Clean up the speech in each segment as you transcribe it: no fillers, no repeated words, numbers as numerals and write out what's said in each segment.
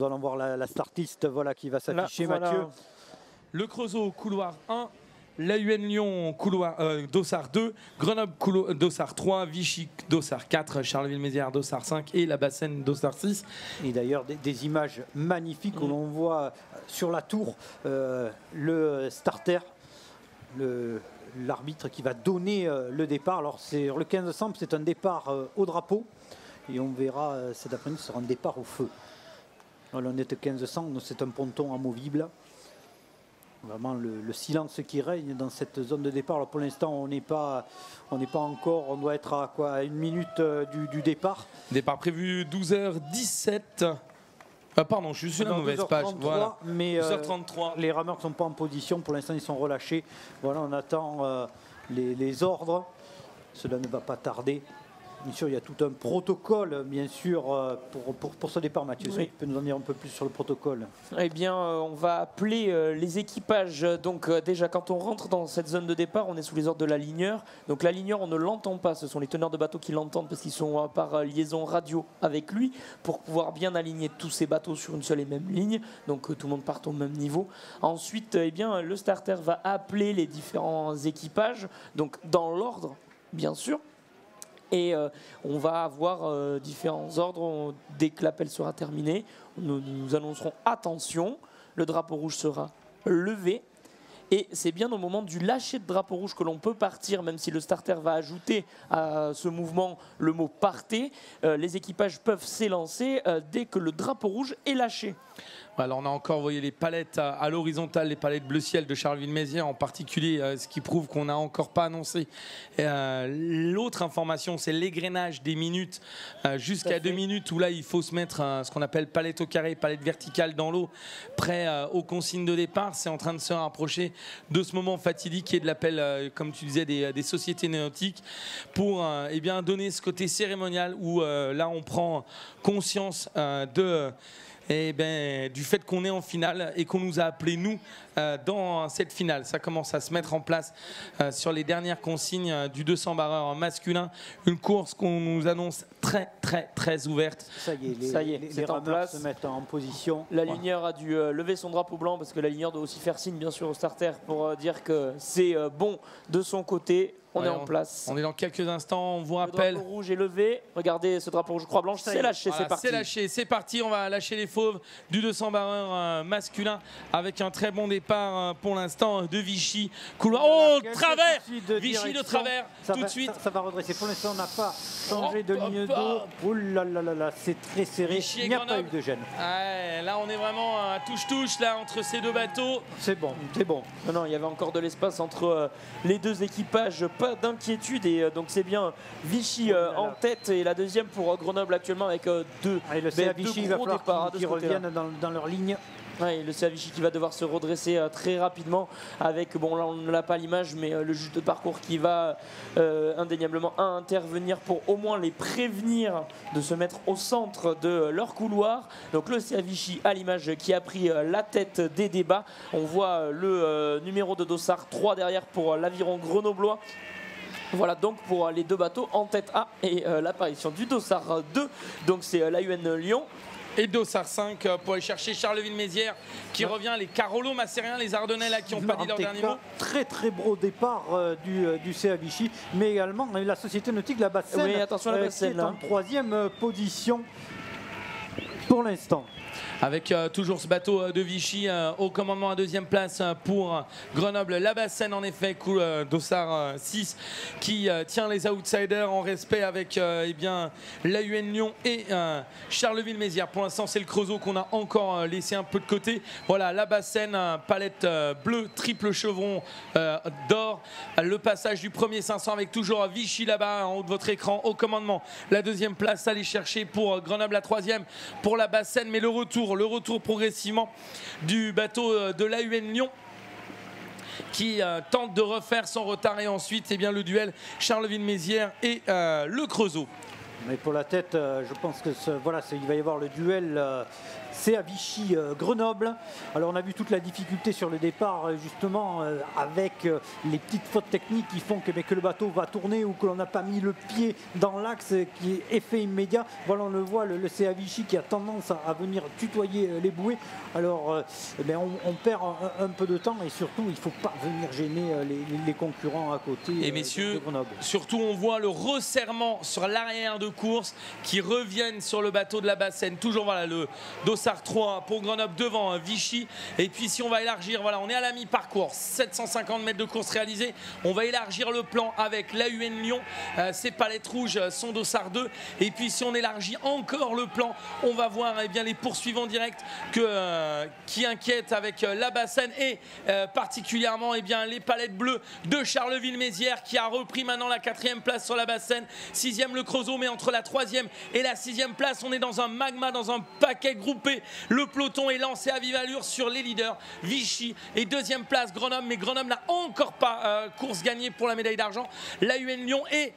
Nous allons voir la startlist voilà, qui va s'afficher, Mathieu. Le Creusot, couloir 1. L'AUN Lyon, couloir Dossard 2, Grenoble, Dossard 3, Vichy, Dossard 4, Charleville-Mézières, Dossard 5 et la Bassène, Dossard 6. Et d'ailleurs, des images magnifiques où l'on voit sur la tour le starter, l'arbitre qui va donner le départ. Alors, sur le 15 décembre, c'est un départ au drapeau. Et on verra cet après-midi, ce sera un départ au feu. Alors, on est au 15 décembre, c'est un ponton amovible. Vraiment le silence qui règne dans cette zone de départ. Alors pour l'instant, on n'est pas encore, on doit être à quoi, à 1 minute du départ. Départ prévu 12h17. Pardon, je suis sur la mauvaise page. Voilà. Mais 12h33. Les rameurs ne sont pas en position. Pour l'instant, ils sont relâchés. Voilà, on attend les ordres. Cela ne va pas tarder. Bien sûr, il y a tout un protocole, bien sûr, pour ce départ, Mathieu. Oui. Tu peux nous en dire un peu plus sur le protocole? Eh bien, on va appeler les équipages. Donc, déjà, quand on rentre dans cette zone de départ, on est sous les ordres de la ligneur. Donc, la ligneur, on ne l'entend pas. Ce sont les teneurs de bateau qui l'entendent parce qu'ils sont par liaison radio avec lui pour pouvoir bien aligner tous ces bateaux sur une seule et même ligne. Donc, tout le monde part au même niveau. Ensuite, eh bien, le starter va appeler les différents équipages, donc dans l'ordre, bien sûr. Et on va avoir différents ordres. Dès que l'appel sera terminé, nous annoncerons attention, le drapeau rouge sera levé. Et c'est bien au moment du lâcher de drapeau rouge que l'on peut partir, même si le starter va ajouter à ce mouvement le mot « partez ». Les équipages peuvent s'élancer dès que le drapeau rouge est lâché. Alors on a encore voyez, les palettes à l'horizontale, les palettes bleu ciel de Charleville-Mézières en particulier, ce qui prouve qu'on n'a encore pas annoncé. L'autre information, c'est l'égrenage des minutes jusqu'à 2 minutes où là il faut se mettre ce qu'on appelle palette au carré, palette verticale dans l'eau, prêt aux consignes de départ. C'est en train de se rapprocher de ce moment fatidique qui est de l'appel, comme tu disais, des sociétés nautiques pour eh bien, donner ce côté cérémonial où là on prend conscience du fait qu'on est en finale et qu'on nous a appelés nous dans cette finale. Ça commence à se mettre en place sur les dernières consignes du 200 barreurs masculin. Une course qu'on nous annonce très ouverte. Ça y est, les en place. Se mettent en position. La ligneur a dû lever son drapeau blanc parce que la ligneur doit aussi faire signe bien sûr au starter pour dire que c'est bon de son côté. On est en place. On est dans quelques instants, on vous rappelle. Le drapeau rouge est levé. Regardez ce drapeau rouge croix blanche, c'est lâché, voilà, c'est parti. C'est lâché, c'est parti. On va lâcher les fauves du 200 barreurs masculin avec un très bon départ pour l'instant de Vichy. Couloir. Oh, travers Vichy de travers, tout de suite. Ça va redresser. Pour l'instant, on n'a pas changé de ligne d'eau. Oh là là là là, c'est très serré. Vichy il n'y a pas eu de gêne. Ouais, là, on est vraiment à touche-touche là entre ces deux bateaux. C'est bon, c'est bon. Non, il y avait encore de l'espace entre les deux équipages. Pas d'inquiétude et donc c'est bien Vichy en tête et la deuxième pour Grenoble actuellement avec deux Vichy va falloir qu'ils reviennent dans leur ligne. Ouais, le CA Vichy qui va devoir se redresser très rapidement avec, bon là on ne l'a pas à l'image, mais le juge de parcours qui va indéniablement intervenir pour au moins les prévenir de se mettre au centre de leur couloir. Donc le CA Vichy à l'image qui a pris la tête des débats. On voit le numéro de Dossard 3 derrière pour l'aviron grenoblois. Voilà donc pour les deux bateaux en tête A et l'apparition du Dossard 2, donc c'est l'AUN Lyon. Et Dossard 5 pour aller chercher Charleville-Mézières qui revient, les Carolos Macériens, les Ardennais là, qui n'ont pas dit leur dernier mot. Très beau départ du CA Vichy, mais également la société nautique La Bassène, oui, attention, la Bassène, qui est en 3e position pour l'instant. Avec toujours ce bateau de Vichy au commandement à 2e place pour Grenoble. La Bassène en effet, Dossard 6 qui tient les outsiders en respect avec l'AUN Lyon et Charleville-Mézières. Pour l'instant c'est le Creusot qu'on a encore laissé un peu de côté. Voilà, La Bassène, palette bleue, triple chevron d'or. Le passage du premier 500 avec toujours Vichy là-bas en haut de votre écran au commandement. La 2e place à aller chercher pour Grenoble, la 3e pour La Bassène, mais le retour progressivement du bateau de l'AUN Lyon qui tente de refaire son retard et ensuite le duel Charleville-Mézières et le Creusot. Mais pour la tête, je pense que il va y avoir le duel CA Vichy Grenoble. Alors on a vu toute la difficulté sur le départ justement avec les petites fautes techniques qui font que le bateau va tourner ou que l'on n'a pas mis le pied dans l'axe qui est effet immédiat. Voilà, on le voit, le CA Vichy qui a tendance à venir tutoyer les bouées. Alors on perd un peu de temps et surtout il ne faut pas venir gêner les concurrents à côté. Et messieurs, de Grenoble. Surtout on voit le resserrement sur l'arrière de course qui reviennent sur le bateau de la Bassène. Toujours voilà le Dossard 3 pour Grenoble devant Vichy. Et puis si on va élargir, voilà, on est à la mi-parcours, 750 mètres de course réalisée. On va élargir le plan avec l'AUN Lyon, ses palettes rouges, son Dossard 2. Et puis si on élargit encore le plan, on va voir les poursuivants directs qui inquiètent avec la Bassène et particulièrement les palettes bleues de Charleville-Mézières qui a repris maintenant la 4e place sur la Bassène. 6e le Creusot, mais entre la 3e et la 6e place, on est dans un magma, dans un paquet groupé. Le peloton est lancé à vive allure sur les leaders. Vichy et 2e place Grenoble, mais Grenoble n'a encore pas course gagnée pour la médaille d'argent. L'AUN Lyon et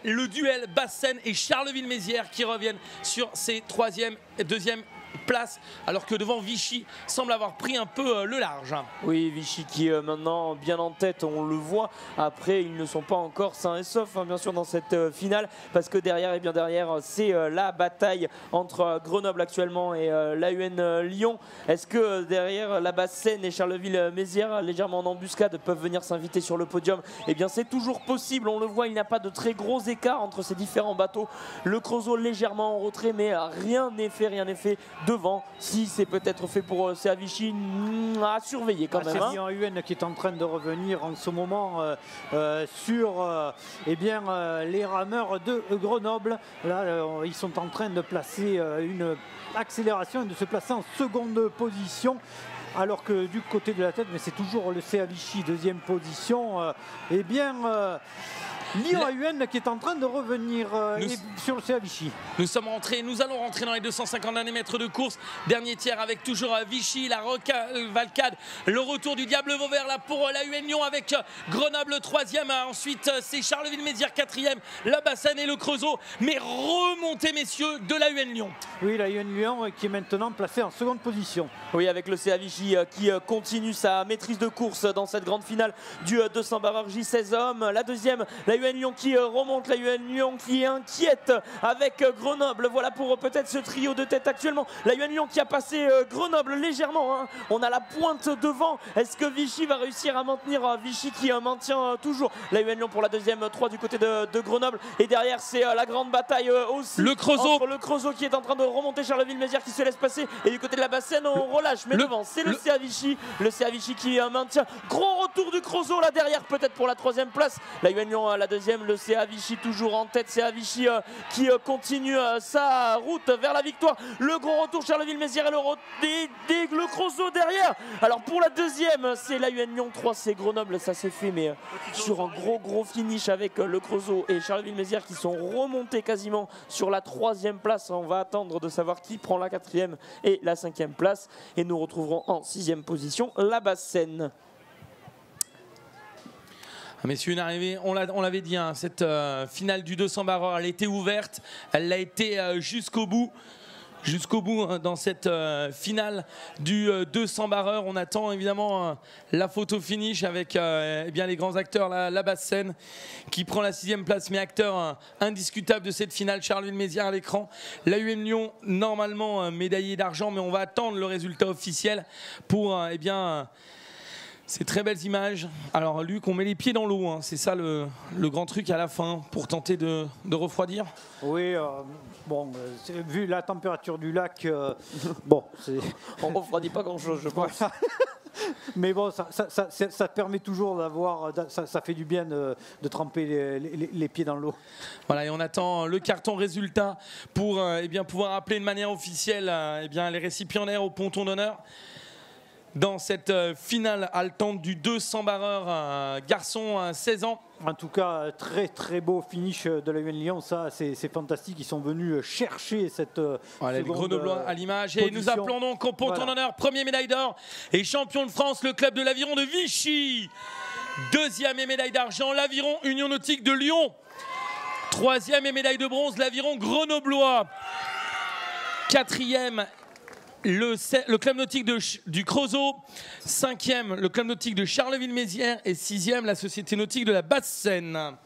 le duel Bassène et Charleville-Mézières qui reviennent sur ces 3e et 2e place, alors que devant Vichy semble avoir pris un peu le large. Oui, Vichy qui est maintenant bien en tête, on le voit. Après, ils ne sont pas encore sains et saufs, bien sûr, dans cette finale, parce que derrière, c'est la bataille entre Grenoble actuellement et l'AUN Lyon. Est-ce que derrière, la Bassène et Charleville-Mézières, légèrement en embuscade, peuvent venir s'inviter sur le podium? Eh bien, c'est toujours possible. On le voit, il n'y a pas de très gros écart entre ces différents bateaux. Le Creusot légèrement en retrait, mais rien n'est fait devant. Si c'est peut-être fait pour CA Vichy, à surveiller quand même. C'est l'AUN qui est en train de revenir en ce moment sur les rameurs de Grenoble. Là, ils sont en train de placer une accélération et de se placer en seconde position. Alors que du côté de la tête, mais c'est toujours le CA Vichy, 2e position. L'AUN qui est en train de revenir sur le CA Vichy. Nous allons rentrer dans les 250 derniers mètres de course. Dernier tiers avec toujours Vichy, la Valcade, le retour du Diable Vauvert là pour l'AUN Lyon avec Grenoble 3e. Ensuite, c'est Charleville-Mézières 4e, la Bassène et le Creusot. Mais remontez, messieurs, de l'AUN Lyon. Oui, l'AUN Lyon qui est maintenant placé en seconde position. Oui, avec le CA Vichy qui continue sa maîtrise de course dans cette grande finale du 200 barreur J16 hommes. La deuxième, l'AUN Lyon qui remonte, l'AUN Lyon qui inquiète avec Grenoble. Voilà pour peut-être ce trio de tête actuellement. L'AUN Lyon qui a passé Grenoble légèrement. On a la pointe devant. Est-ce que Vichy va réussir à maintenir? Vichy qui maintient toujours l'AUN Lyon pour la deuxième 3 du côté de Grenoble. Et derrière, c'est la grande bataille aussi. Le Creusot. Entre le Creusot qui est en train de remonter, Charleville-Mézières qui se laisse passer. Et du côté de la Bassène, on relâche. Mais devant, c'est le CA Vichy. Le CA Vichy qui maintient. Gros retour du Creusot là derrière, peut-être pour la 3e place. L'AUN Lyon la deuxième, le CA Vichy toujours en tête. CA Vichy qui continue sa route vers la victoire. Le gros retour Charleville-Mézières et le Creusot derrière. Alors pour la deuxième, c'est l'AUN Lyon 3, c'est Grenoble, ça s'est fait, mais sur un gros finish avec le Creusot et Charleville-Mézières qui sont remontés quasiment sur la 3e place. On va attendre de savoir qui prend la 4e et la 5e place. Et nous retrouverons en 6e position la Bassène. Messieurs, une arrivée, on l'avait dit, cette finale du 200 barreur, elle était ouverte, elle l'a été jusqu'au bout. Dans cette finale du 200 barreur. On attend évidemment la photo finish avec les grands acteurs, la Bassène qui prend la 6e place, mais acteur indiscutable de cette finale, Charleville-Mézières à l'écran. L'AUN Lyon, normalement médaillé d'argent, mais on va attendre le résultat officiel pour ces très belles images. Alors Luc, on met les pieds dans l'eau, c'est ça le grand truc à la fin pour tenter de refroidir. Oui, vu la température du lac, on ne refroidit pas grand-chose, je pense. Mais bon, ça permet toujours d'avoir, ça fait du bien de tremper les pieds dans l'eau. Voilà, et on attend le carton résultat pour pouvoir appeler de manière officielle les récipiendaires au ponton d'honneur. Dans cette finale haletante du 200 barreur garçon 16 ans. En tout cas, très beau finish de l'AUN Lyon, ça c'est fantastique. Ils sont venus chercher cette les Grenoblois à l'image. Et nous appelons donc au ponton d'honneur, premier médaille d'or et champion de France, le club de l'Aviron de Vichy. 2e et médaille d'argent, l'Aviron Union Nautique de Lyon. 3e et médaille de bronze, l'Aviron Grenoblois. 4e Le club nautique du Creusot, 5e le club nautique de Charleville-Mézières et 6e la société nautique de la Basse-Seine.